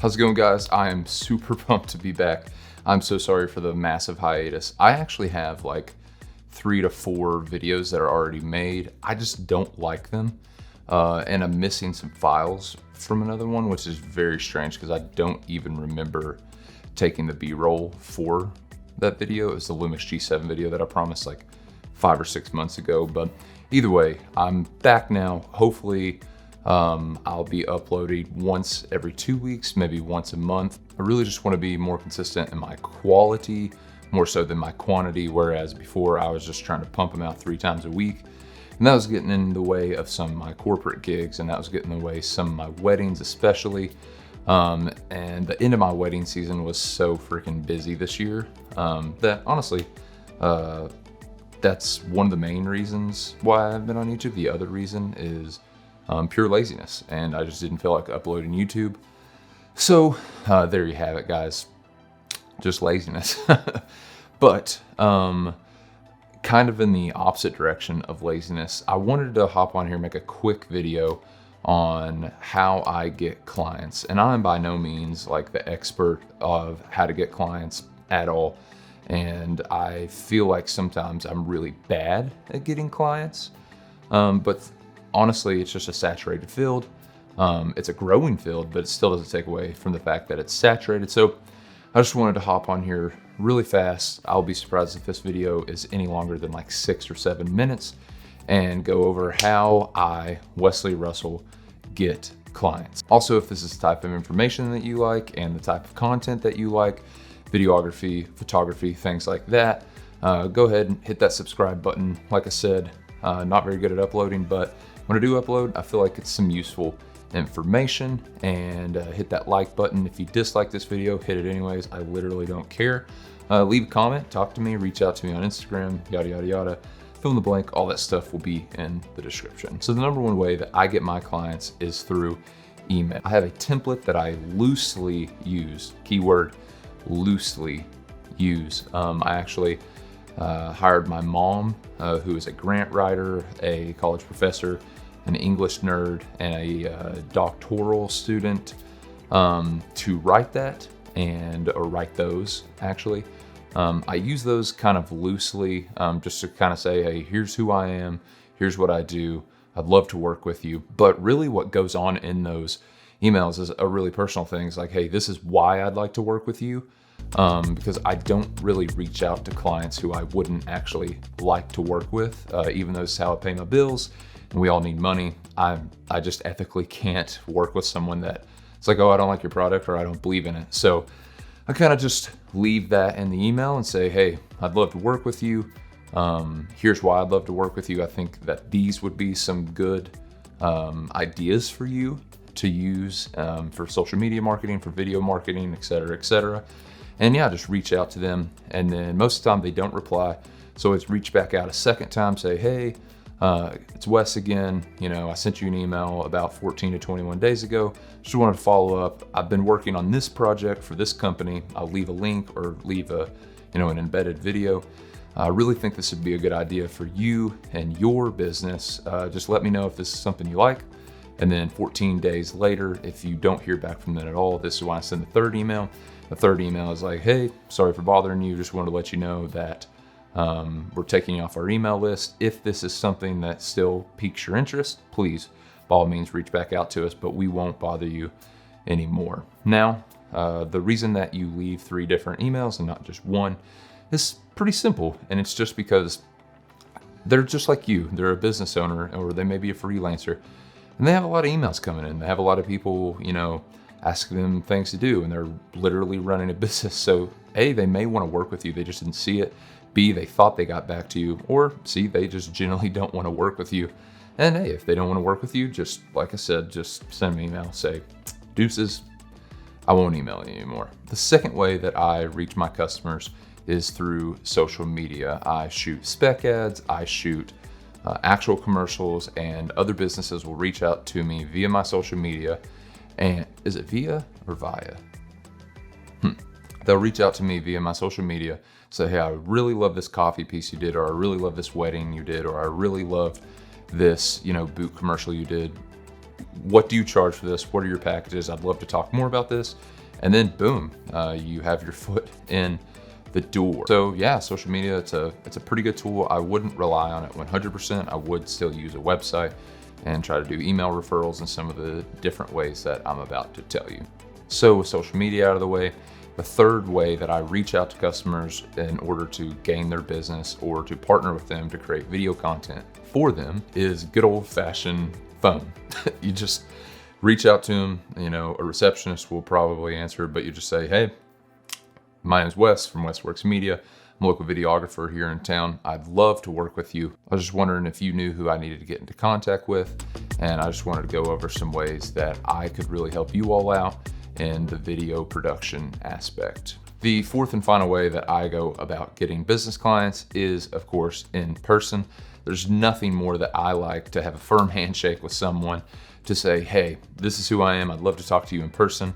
How's it going, guys? I am super pumped to be back. I'm so sorry for the massive hiatus. I actually have like 3 to 4 videos that are already made. I just don't like them. And I'm missing some files from another one, which is very strange because I don't even remember taking the B-roll for that video. It was the Lumix G7 video that I promised like 5 or 6 months ago. But either way, I'm back now. Hopefully, I'll be uploading once every 2 weeks, maybe once a month. I really just want to be more consistent in my quality, more so than my quantity, whereas before I was just trying to pump them out 3 times a week. And that was getting in the way of some of my corporate gigs, and that was getting in the way of some of my weddings especially. And the end of my wedding season was so freaking busy this year that honestly, that's one of the main reasons why I've been on YouTube. The other reason is pure laziness, and I just didn't feel like uploading YouTube. So there you have it, guys. Just laziness. But kind of in the opposite direction of laziness, I wanted to hop on here and make a quick video on how I get clients. And I'm by no means like the expert of how to get clients at all. And I feel like sometimes I'm really bad at getting clients. But honestly, it's just a saturated field. It's a growing field, but it still doesn't take away from the fact that it's saturated. So I just wanted to hop on here really fast. I'll be surprised if this video is any longer than like 6 or 7 minutes, and go over how I, Wesley Russell, get clients. Also, if this is the type of information that you like and the type of content that you like, videography, photography, things like that, go ahead and hit that subscribe button. Like I said, not very good at uploading, but when I do upload, I feel like it's some useful information. And hit that like button. If you dislike this video, hit it anyways. I literally don't care. Leave a comment, talk to me, reach out to me on Instagram, yada, yada, yada. Fill in the blank, all that stuff will be in the description. So the number one way that I get my clients is through email. I have a template that I loosely use, keyword loosely use. I actually hired my mom, who is a grant writer, a college professor, an English nerd, and a doctoral student to write that, or write those actually. I use those kind of loosely, just to kind of say, hey, here's who I am, here's what I do, I'd love to work with you. But really what goes on in those emails is a really personal things like, hey, this is why I'd like to work with you. Because I don't really reach out to clients who I wouldn't actually like to work with, even though this is how I pay my bills and we all need money. I just ethically can't work with someone that it's like, oh, I don't like your product or I don't believe in it. So I kind of just leave that in the email and say, hey, I'd love to work with you. Here's why I'd love to work with you. I think that these would be some good ideas for you to use for social media marketing, for video marketing, et cetera, et cetera. And yeah, just reach out to them. And then most of the time they don't reply. So it's reach back out a second time, say, hey, it's Wes again. You know, I sent you an email about 14 to 21 days ago. Just wanted to follow up. I've been working on this project for this company. I'll leave a link or leave an embedded video. I really think this would be a good idea for you and your business. Just let me know if this is something you like. And then 14 days later, if you don't hear back from them at all, this is when I send the third email. The third email is like, hey, sorry for bothering you. Just wanted to let you know that we're taking you off our email list. If this is something that still piques your interest, please, by all means, reach back out to us, but we won't bother you anymore. Now, the reason that you leave 3 different emails and not just one is pretty simple. And it's just because they're just like you. They're a business owner, or they may be a freelancer, and they have a lot of emails coming in. They have a lot of people, asking them things to do, and they're literally running a business. So A, they may want to work with you, they just didn't see it. B, they thought they got back to you. Or C, they just generally don't want to work with you. And hey, if they don't want to work with you, just like I said, just send me an email, say, deuces, I won't email you anymore. The second way that I reach my customers is through social media. I shoot spec ads, I shoot actual commercials, and other businesses will reach out to me via my social media. And is it via or via? They'll reach out to me via my social media, say, hey, I really love this coffee piece you did, or I really love this wedding you did, or I really love this, boot commercial you did. What do you charge for this? What are your packages? I'd love to talk more about this. and then boom, you have your foot in the door. So yeah, social media, it's a pretty good tool. I wouldn't rely on it 100%. I would still use a website and try to do email referrals in some of the different ways that I'm about to tell you. So with social media out of the way, the third way that I reach out to customers in order to gain their business or to partner with them to create video content for them is good old fashioned phone. You just reach out to them, a receptionist will probably answer, but you just say, hey, my name is Wes from Westworks Media. I'm a local videographer here in town. I'd love to work with you. I was just wondering if you knew who I needed to get into contact with, and I just wanted to go over some ways that I could really help you all out in the video production aspect. The fourth and final way that I go about getting business clients is, of course, in person. There's nothing more that I like to have a firm handshake with someone to say, hey, this is who I am. I'd love to talk to you in person.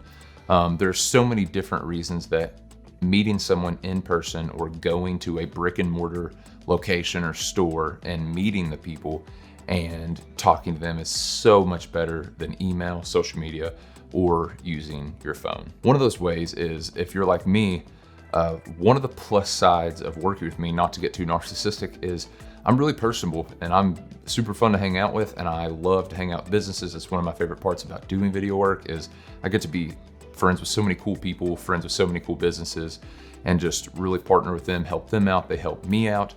There's so many different reasons that meeting someone in person or going to a brick and mortar location or store and meeting the people and talking to them is so much better than email, social media, or using your phone. One of those ways is, if you're like me, one of the plus sides of working with me, not to get too narcissistic, is I'm really personable and I'm super fun to hang out with, and I love to hang out with businesses. It's one of my favorite parts about doing video work is I get to be friends with so many cool people, friends with so many cool businesses, and just really partner with them, help them out, they help me out.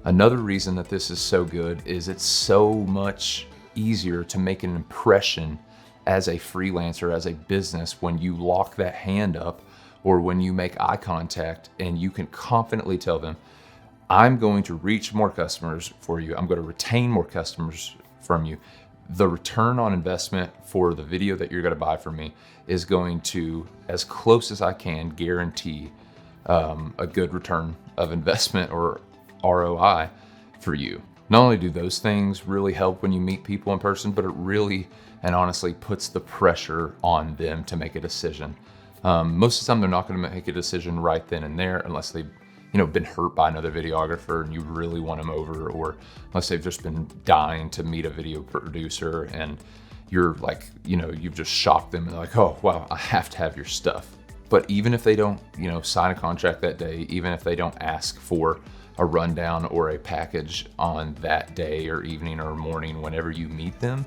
Another reason that this is so good is it's so much easier to make an impression as a freelancer, as a business, when you lock that hand up or when you make eye contact and you can confidently tell them, I'm going to reach more customers for you. I'm going to retain more customers from you. The return on investment for the video that you're going to buy from me is going to, as close as I can, guarantee a good return of investment or ROI for you. Not only do those things really help when you meet people in person, but it really and honestly puts the pressure on them to make a decision. Most of the time, they're not going to make a decision right then and there unless they've been hurt by another videographer and you really want them over, or unless they've just been dying to meet a video producer and you're like, you've just shocked them and they're like, oh, wow, I have to have your stuff. But even if they don't, sign a contract that day, even if they don't ask for a rundown or a package on that day or evening or morning, whenever you meet them,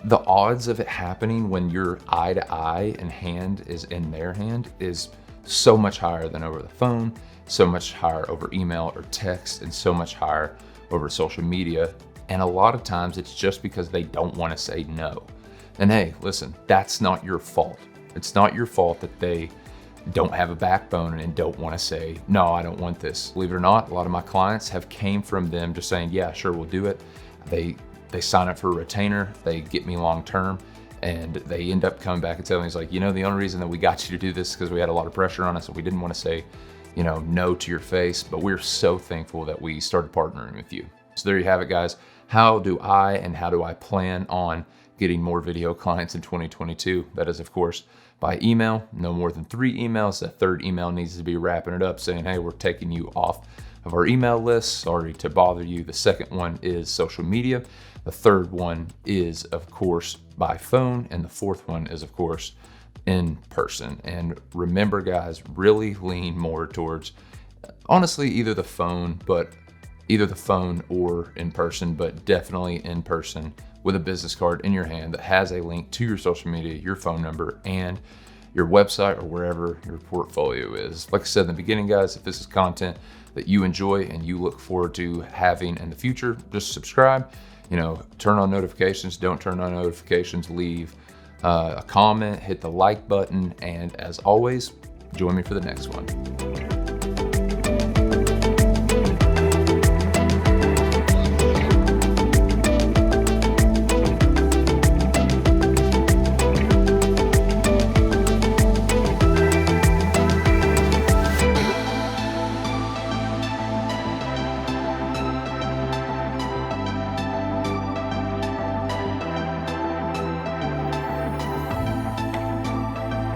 the odds of it happening when you're eye to eye and hand is in their hand is so much higher than over the phone, so much higher over email or text, and so much higher over social media. And a lot of times it's just because they don't want to say no. And hey, listen, that's not your fault. It's not your fault that they don't have a backbone and don't want to say, no, I don't want this. Believe it or not, a lot of my clients have came from them just saying, yeah, sure, we'll do it. They sign up for a retainer, they get me long-term, and they end up coming back and telling me, it's like, the only reason that we got you to do this is because we had a lot of pressure on us and we didn't want to say, no to your face, but we're so thankful that we started partnering with you. So there you have it, guys. How do I plan on getting more video clients in 2022? That is, of course, by email, no more than 3 emails. That third email needs to be wrapping it up saying, hey, we're taking you off of our email list. Sorry to bother you. The second one is social media. The third one is, of course, by phone. And the fourth one is, of course, in person. And remember, guys, really lean more towards, honestly, either the phone or in person, but definitely in person with a business card in your hand that has a link to your social media, your phone number, and your website or wherever your portfolio is. Like I said in the beginning, guys, if this is content that you enjoy and you look forward to having in the future, just subscribe, turn on notifications, don't turn on notifications, leave a comment, hit the like button, and as always, join me for the next one.